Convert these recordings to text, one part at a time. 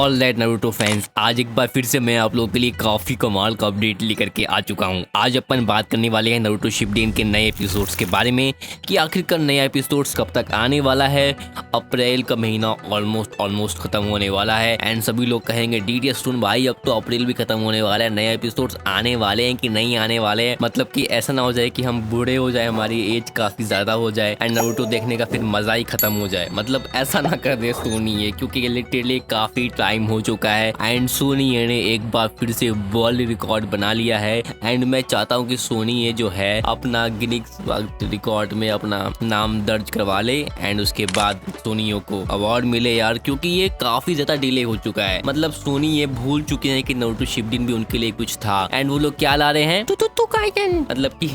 All that Naruto fans, आज एक बार फिर से मैं आप लोगों के लिए काफ़ी कमाल का अपडेट लेकर के आ चुका हूं। आज अपन बात करने वाले हैं नारुतो शिपडेन के नए एपिसोड्स के बारे में कि आखिरकार नया एपिसोड्स कब तक आने वाला है। अप्रैल का महीना ऑलमोस्ट खत्म होने वाला है एंड सभी लोग कहेंगे डीटीएस सुन भाई अब तो अप्रैल भी खत्म होने वाला है, नए एपिसोड्स आने वाले हैं कि नहीं आने वाले हैं। मतलब कि ऐसा ना हो जाए कि हम बूढ़े हो जाए, हमारी एज काफ़ी ज़्यादा हो जाए एंड नारुतो देखने का फिर मज़ा ही खत्म हो जाए। मतलब ऐसा ना कर दे सोनी है, क्योंकि लिटरली काफ़ी टाइम हो चुका है एंड सोनी ने एक बार फिर से वर्ल्ड रिकॉर्ड बना लिया है एंड मैं चाहता हूँ कि सोनी ये जो है अपना गिनीज रिकॉर्ड में अपना नाम दर्ज करवा ले एंड उसके बाद सोनियों को अवार्ड मिले यार, क्योंकि ये काफी ज्यादा डिले हो चुका है। मतलब सोनी ये भूल चुके हैं कि नारुतो शिपडेन भी उनके लिए कुछ था एंड वो लोग क्या ला रहे हैं तो काइटन, मतलब कि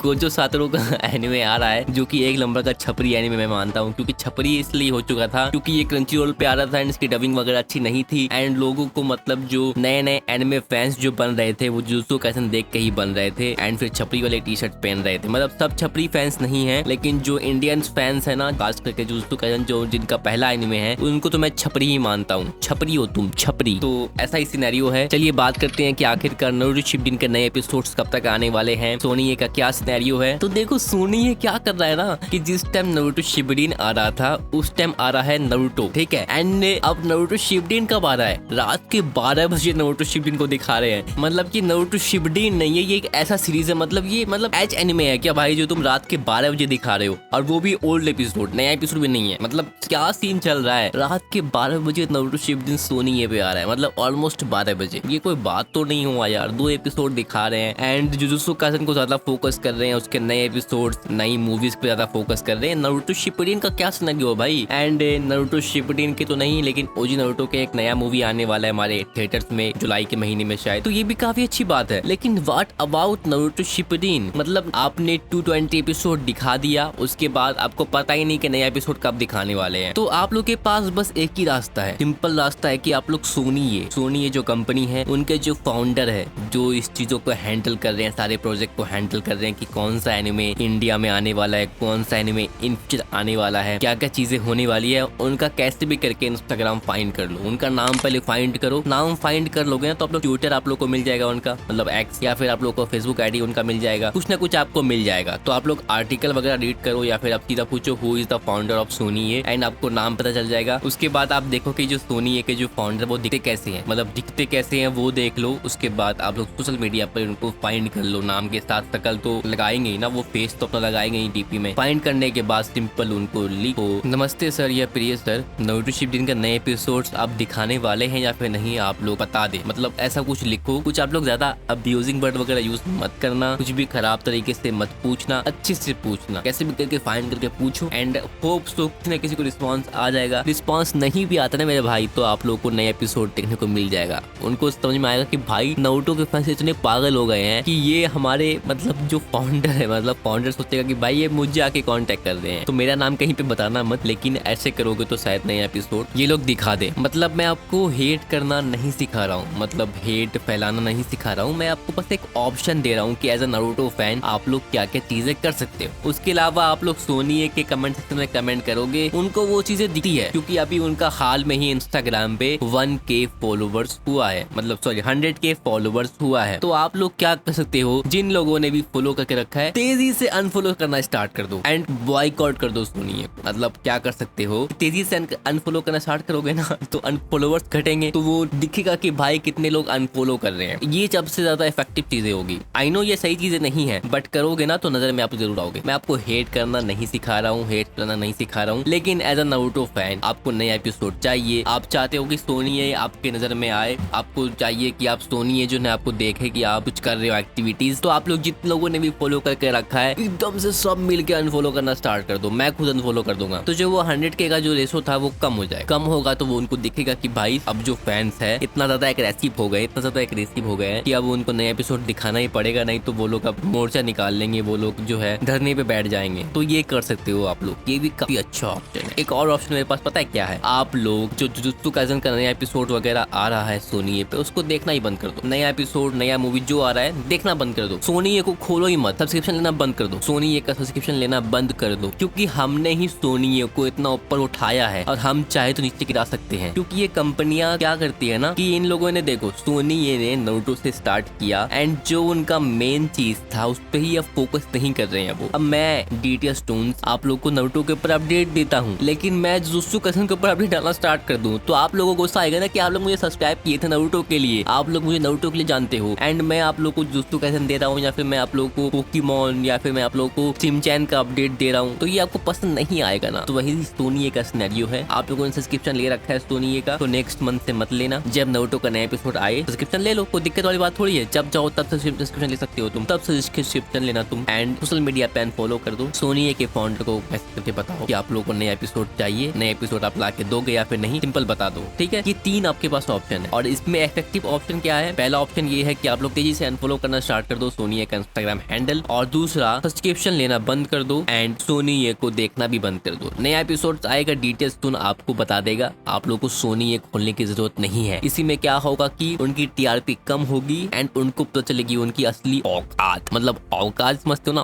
गोजो सातोरू का एनिमे आ रहा है जो कि एक नंबर का छपरी एनिमे मैं मानता हूँ, क्योंकि छपरी इसलिए हो चुका था क्योंकि ये क्रंचीरोल पे आ रहा था एंड इसकी डबिंग वगैरह अच्छी नहीं थी एंड लोगों को मतलब जो नए एनिमे फैंस जो बन रहे थे वो जुजुत्सु काइसेन देख के ही बन रहे थे एंड फिर छपरी वाले टी शर्ट पहन रहे थे। मतलब सब छपरी फैंस नहीं है, लेकिन जो इंडियन फैंस है ना, खास करके जुजुत्सु काइसेन जो जिनका पहला एनिमे है उनको तो मैं छपरी ही मानता हूँ। छपरी हो तुम, छपरी। तो ऐसा ही सिनेरियो है। चलिए बात करते हैं कि आखिरकार नारुतो शिपडेन के नए एपिसोड्स कब तक आने वाले हैं, सोनी का क्या सिनेरियो है। तो देखो सोनी ये क्या कर रहा है ना कि जिस टाइम नारुतो शिपडेन आ रहा था उस टाइम आ रहा है नारुतो, ठीक है। एंड अब नारुतो शिपडेन कब आ रहा है, रात के 12 बजे नारुतो शिपडेन को दिखा रहे हैं। मतलब कि नारुतो शिपडेन नहीं है, ये एक ऐसा सीरीज है, मतलब ये एच एनिमे है क्या भाई जो तुम रात के 12 बजे दिखा रहे हो, और वो भी ओल्ड एपिसोड, नया एपिसोड भी नहीं है। मतलब क्या सीन चल रहा है, रात के 12 बजे नारुतो शिपडेन सोनी ये पे आ रहा है, मतलब ऑलमोस्ट 12 बजे। ये कोई बात तो नहीं हुआ यार, 2 एपिसोड दिखा रहे हैं एंड जुजुत्सु काइसेन को ज्यादा फोकस कर रहे हैं, उसके नए एपिसोड नई मूवीज पे ज्यादा फोकस कर रहे हैं। नारुतो शिपडेन का क्या सिनेरियो है भाई। एंड नारुतो शिपडेन के तो नहीं, लेकिन ओजी नारुतो के एक नया मूवी आने वाला है हमारे थिएटर्स में जुलाई के महीने में शायद, तो ये भी काफी अच्छी बात है। लेकिन व्हाट अबाउट नारुतो शिपडेन, मतलब आपने 220 एपिसोड दिखा दिया, उसके बाद आपको पता ही नहीं कि नया एपिसोड कब दिखाने वाले हैं। तो आप लोग के पास बस एक ही रास्ता है, सिंपल रास्ता है कि आप लोग सोनी ये जो कंपनी है उनके जो फाउंडर है, जो इस चीजों को हैंडल कर रहे हैं, सारे प्रोजेक्ट को हैंडल कर रहे हैं कि कौन सा एनिमे इंडिया में आने वाला है, कौन सा एनिमे इन फ्यूचर आने वाला है, क्या क्या चीजें होने वाली है, उनका कैसे भी करके इंस्टाग्राम फाइंड कर लो, उनका नाम पहले फाइंड करो। नाम फाइंड कर लोगे ना तो आप लोग ट्विटर आप लोग को मिल जाएगा उनका, मतलब एक्स, या फिर आप लोग को फेसबुक आईडी उनका मिल जाएगा, कुछ ना कुछ आपको मिल जाएगा। तो आप लोग आर्टिकल वगैरह रीड करो या फिर आप सीधा पूछो who is the founder of Soni ये, एंड आपको नाम पता चल जाएगा। उसके बाद आप देखो कि जो सोनी ये के जो फाउंडर वो दिखते कैसे हैं, मतलब दिखते कैसे हैं वो देख लो। उसके बाद आप लोग सोशल मीडिया पर उनको फाइंड कर लो, नाम के साथ शकल तो लगाएंगे ही ना, वो फेस तो अपना लगाएंगे ही डीपी में। फाइंड करने के बाद सिंपल उनको लिखो नमस्ते सर या प्रिय सर, नारुतो शिपडेन का नए एपिसोड्स आप दिखाने वाले हैं या फिर नहीं, आप लोग बता दे। मतलब ऐसा कुछ लिखो। कुछ आप लोग ज्यादा अब्यूजिंग वर्ड वगैरह यूज मत करना, कुछ भी खराब तरीके से मत पूछना, अच्छे से पूछना, कैसे भी करके फाइंड करके पूछो एंड होप सो किसी न किसी को रिस्पॉन्स आ जाएगा। रिस्पॉन्स नहीं भी आता ना मेरे भाई तो आप लोग को नए एपिसोड देखने को मिल जाएगा। उनको समझ में आएगा कि भाई नारुतो के फैंस इतने पागल हो गए हैं कि ये हमारे मतलब जो फाउंडर है, मतलब फाउंडर सोचेगा कि भाई ये मुझे आके कांटेक्ट कर रहे हैं, तो मेरा नाम कहीं पे बताना मत, लेकिन ऐसे करोगे तो शायद नया एपिसोड ये लोग दिखा दे। मतलब मैं आपको हेट करना नहीं सिखा रहा हूँ, मतलब हेट फैलाना नहीं सिखा रहा हूँ, मैं आपको बस एक ऑप्शन दे रहा हूँ कि एज अ नारुतो फैन आप लोग क्या क्या चीजें कर सकते हो। उसके अलावा आप लोग सोनी के कमेंट सेक्शन में कमेंट करोगे, उनको वो चीजें दिखती है, क्योंकि अभी उनका हाल में ही इंस्टाग्राम पे 1K फॉलोवर्स हुआ है, मतलब सॉरी 100K फॉलोवर्स हुआ है। तो आप लोग क्या कर सकते हो, जिन लोगों ने भी फॉलो करके रखा है तेजी से अनफॉलो करना स्टार्ट कर दो एंड बॉयकॉट कर दो सोनी। मतलब क्या कर सकते हो, तेजी से अनफॉलो करना स्टार्ट करोगे ना तो फॉलोवर्स घटेंगे, तो वो दिखेगा कि भाई कितने लोग अनफॉलो कर रहे हैं। ये सबसे ज्यादा इफेक्टिव चीजें होगी। आई नो ये सही चीजें नहीं है, बट करोगे ना तो नजर में आप जरूर आओगे। मैं आपको हेट करना नहीं सिखा रहा हूँ, हेट करना नहीं सिखा रहा हूँ, लेकिन एज अ नारुतो फैन आपको नया एपिसोड चाहिए। आप चाहते हो कि सोनी ये आपके नजर में आए, आपको चाहिए कि आप सोनी ये जो है आपको देखे कि आप कुछ कर रहे हो एक्टिविटीज, तो आप लोग जितने लोगों ने भी फॉलो करके रखा है एकदम से सब मिलके अनफॉलो करना स्टार्ट कर दो। मैं खुद अनफॉलो कर दूंगा, तो जो वो 100K का जो रेशो था वो कम हो जाए। कम होगा तो वो उनको दिखेगा कि भाई अब जो फैंस है इतना ज्यादा एग्रेसिव हो गए, इतना ज्यादा एग्रेसिव हो गए कि अब उनको नया एपिसोड दिखाना ही पड़ेगा, नहीं तो वो लोग अब मोर्चा निकाल लेंगे, वो लोग जो है धरने पे बैठ जाएंगे। तो ये कर सकते हो आप लोग, ये भी काफी अच्छा ऑप्शन है। एक और ऑप्शन मेरे पास पता है क्या है, आप लोग जो जुजुत्सु काइसेन का नया एपिसोड वगैरह आ रहा है सोनी पे, उसको देखना ही बंद कर दो। नया एपिसोड नया मूवी जो आ रहा है देखना बंद कर दो। सोनी को खोलो ही मत, सब्सक्रिप्शन लेना बंद कर दो, सोनी का सब्सक्रिप्शन लेना बंद कर दो, क्योंकि हमने ही सोनी को इतना ऊपर उठाया है और हम चाहे तो नीचे गिरा सकते हैं, क्योंकि ये कंपनियां क्या करती है ना कि इन लोगों ने देखो सोनी ये ने नारुतो से स्टार्ट किया एंड जो उनका मेन चीज था उस पे ही अब फोकस नहीं कर रहे हैं वो। अब मैं डीटीएस टून्स आप लोग को नारुतो के ऊपर अपडेट देता हूँ, लेकिन मैं जुजुत्सु काइसेन के ऊपर अपडेट डालना स्टार्ट कर दूं तो आप लोगों को गुस्सा आएगा ना कि आप लोग मुझे सब्सक्राइब किए थे नारुतो के लिए, आप लोग मुझे नारुतो के लिए जानते हो एंड मैं आप लोग को जुजुत्सु काइसेन दे रहा हूँ या फिर मैं आप लोग को पोकेमॉन या फिर मैं आप लोग को शिनचैन का अपडेट दे रहा हूँ, तो ये आपको पसंद नहीं आएगा ना। तो वही सोनी का सिनेरियो है। आप लोगों ने सब्सक्रिप्शन ले रखा है सोनी का, तो नेक्स्ट मंथ से मत लेना। जब नारुतो का नया एपिसोड आए सब्सक्रिप्शन ले लो, कोई दिक्कत वाली बात थोड़ी है। जब चाहो तब सब्सक्रिप्शन ले सकते हो तुम, तब सब्सक्रिप्शन लेना तुम एंड सोशल मीडिया पे अनफॉलो कर दो। सोनी के फाउंडर को मैसेज करके बताओ कि आप लोगों को नया एपिसोड चाहिए, नया एपिसोड आप ला के दोगे या फिर नहीं, सिंपल बता दो, ठीक है। ये 3 आपके पास ऑप्शन है और इसमें इफेक्टिव ऑप्शन क्या है? पहला ऑप्शन ये है कि आप लोग तेजी से अनफॉलो करना स्टार्ट कर दो सोनी का इंस्टाग्राम हैंडल, और दूसरा सब्सक्रिप्शन लेना बंद कर दो एंड सोनी को देखना भी बंद कर दो। नया एपिसोड आएगा डिटेल्स तुम आपको बता देगा, आप लोग को सोनी खोलने की जरूरत नहीं है। इसी में क्या होगा कि उनकी टीआरपी कम होगी एंड उनको पता चलेगी उनकी असली औकात, मतलब औकात समझते हो ना,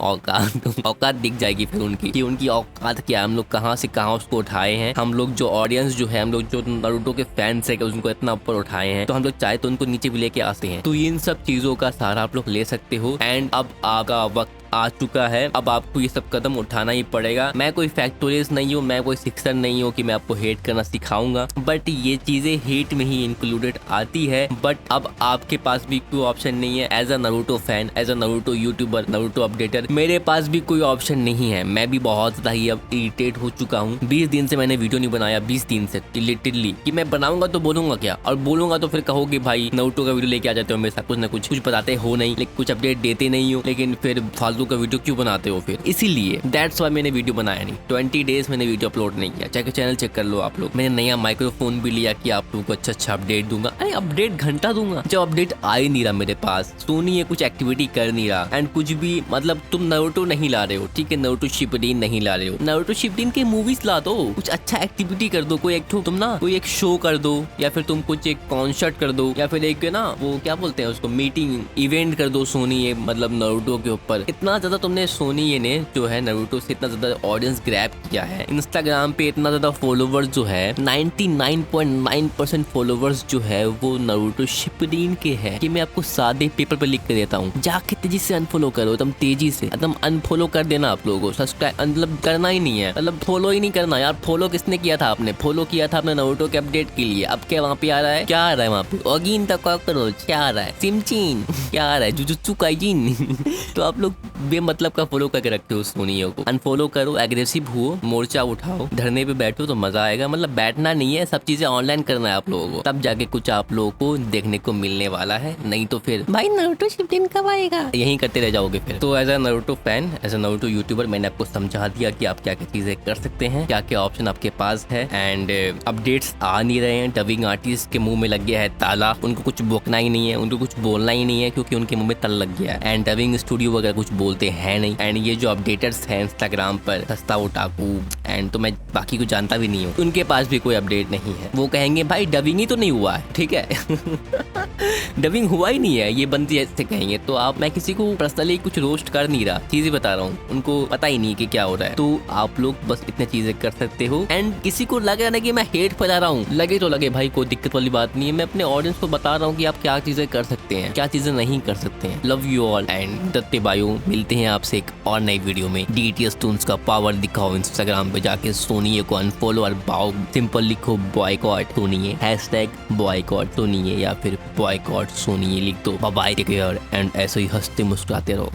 औकात दिख जाएगी फिर उनकी कि उनकी औकात क्या है, हम लोग कहाँ से कहाँ उसको उठाए हैं। हम लोग जो ऑडियंस जो है, हम लोग जो नारुतो के फैंस है उनको इतना ऊपर उठाए हैं, तो हम लोग चाहे तो उनको नीचे भी लेके आते हैं। तो इन सब चीजों का सहारा आप लोग ले सकते हो एंड अब आपका वक्त आ चुका है, अब आपको ये सब कदम उठाना ही पड़ेगा। मैं कोई फैक्टोरियल्स नहीं हूँ, मैं कोई शिक्षक नहीं हूँ कि मैं आपको हेट करना सिखाऊंगा, बट ये चीजें हेट में ही इंक्लूडेड आती है। बट अब आपके पास भी कोई ऑप्शन नहीं है। As a Naruto fan, as a Naruto YouTuber, Naruto updater, मेरे पास भी कोई ऑप्शन नहीं है। मैं भी बहुत ज्यादा ही अब इरिटेट हो चुका हूँ। 20 दिन से मैंने वीडियो नहीं बनाया, 20 दिन से लिटरली, कि मैं बनाऊंगा तो बोलूंगा क्या, और बोलूंगा तो फिर कहोगे भाई नारुतो का वीडियो लेके आ जाते हो हमेशा, कुछ ना कुछ बताते हो नहीं, लेकिन कुछ अपडेट देते नहीं हो, लेकिन फिर फालतू का वीडियो क्यों बनाते हो फिर? इसीलिए दैट्स वाई मैंने वीडियो बनाया नहीं। 20 डेज मैंने वीडियो अपलोड नहीं किया। चाहे चैनल चेक कर लो आप लोग। मैंने नया माइक्रोफोन भी लिया कि आप लोगों को अच्छा अपडेट दूंगा। अरे अपडेट घंटा दूंगा, जब अपडेट आ ही नहीं रहा मेरे पास, सोनी ये कुछ एक्टिविटी कर नहीं रहा एंड कुछ भी, मतलब तुम नारुतो नहीं ला रहे हो, ठीक है, नारुतो शिपडेन नहीं ला रहे हो, नारुतो शिपडेन के मूवीज ला दो, कुछ अच्छा एक्टिविटी कर दो, कोई एक तुम ना कोई एक शो कर दो, या फिर तुम कुछ एक कॉन्सर्ट कर दो, या फिर एक ना वो क्या बोलते हैं उसको, मीटिंग इवेंट कर दो सोनी ये मतलब नारुतो के ऊपर। इतना ज्यादा तुमने सोनी ये ने जो है नारुतो से इतना ज्यादा ऑडियंस ग्रैब किया है, इंस्टाग्राम पे इतना ज्यादा फॉलोवर्स जो है 99.9% फॉलोवर्स जो है वो नारुतो शिपडेन के है, कि मैं आपको सादे पेपर पे लिख के देता हूँ। जाके तेजी से अनफॉलो करो, एकदम तेजी से, एकदम अनफॉलो कर देना आप लोगों को। सब्सक्राइब मतलब करना ही नहीं है, मतलब फॉलो ही नहीं करना यार। फॉलो किसने किया था? आपने फॉलो किया था अपने नारुतो के अपडेट के लिए। अब क्या वहाँ पे आ रहा है? क्या आ रहा है वहाँ पे? ओगिन द कॉकरोच क्या आ रहा है? सिमचिन क्या आ रहा है? जुजुत्सु काइजिन तो आप लोग बेमतलब का फॉलो करके रखते हो सोनियो को। अनफॉलो करो, एग्रेसिव हुओ, मोर्चा उठाओ, धरने पे बैठो तो मजा आएगा। मतलब बैठना नहीं है, सब चीजें ऑनलाइन करना है आप लोगों को, तब जाके कुछ आप लोगों को देखने को मिलने वाला है। नहीं तो फिर भाई नारुतो शिपडेन कब आएगा, यही करते रह जाओगे फिर। तो as a Naruto fan, as a Naruto YouTuber, मैंने आपको समझा दिया कि आप क्या क्या चीजें कर सकते हैं, क्या क्या ऑप्शन आपके पास है। एंड अपडेट्स आ नहीं रहे हैं, डबिंग आर्टिस्ट के मुंह में लग गया है ताला, उनको कुछ बोकना ही नहीं है, उनको कुछ बोलना ही नहीं है, क्योंकि उनके मुंह में तल लग गया है। एंड डबिंग स्टूडियो वगैरह कुछ बोलते हैं नहीं। एंड ये जो अपडेटर्स हैं इंस्टाग्राम पर, सस्ता ओटाकू एंड तो मैं बाकी को जानता भी नहीं हूँ, उनके पास भी कोई अपडेट नहीं है। वो कहेंगे भाई डबिंग ही तो नहीं हुआ है, ठीक है डबिंग हुआ ही नहीं है, ये बंदी ऐसे कहेंगे। तो आप, मैं किसी को पर्सनली कुछ रोस्ट कर नहीं रहा, चीजें बता रहा हूँ, उनको पता ही नहीं कि क्या हो रहा है। तो आप लोग बस इतनी चीजें कर सकते हो। एंड किसी को लग रहा है कि मैं हेट फैला रहा हूँ, लगे तो लगे भाई, कोई दिक्कत वाली बात नहीं है। मैं अपने ऑडियंस को बता रहा हूँ कि आप क्या चीजें कर सकते हैं, क्या चीजें नहीं कर सकते हैं। लव यू ऑल एंड दत्ते बायो, मिलते हैं आपसे एक और नई वीडियो में। डीटीएस टून्स का पावर दिखाओ इंस्टाग्राम पे जाके, सोनिए को अनफॉलो और बाओ, सिंपल लिखो बॉयकॉट सोनिए, #बॉयकॉट सोनिए या फिर बॉयकॉट सोनिए लिख दो। Bye bye, take care and ऐसे ही हंसते मुस्कुराते रहो।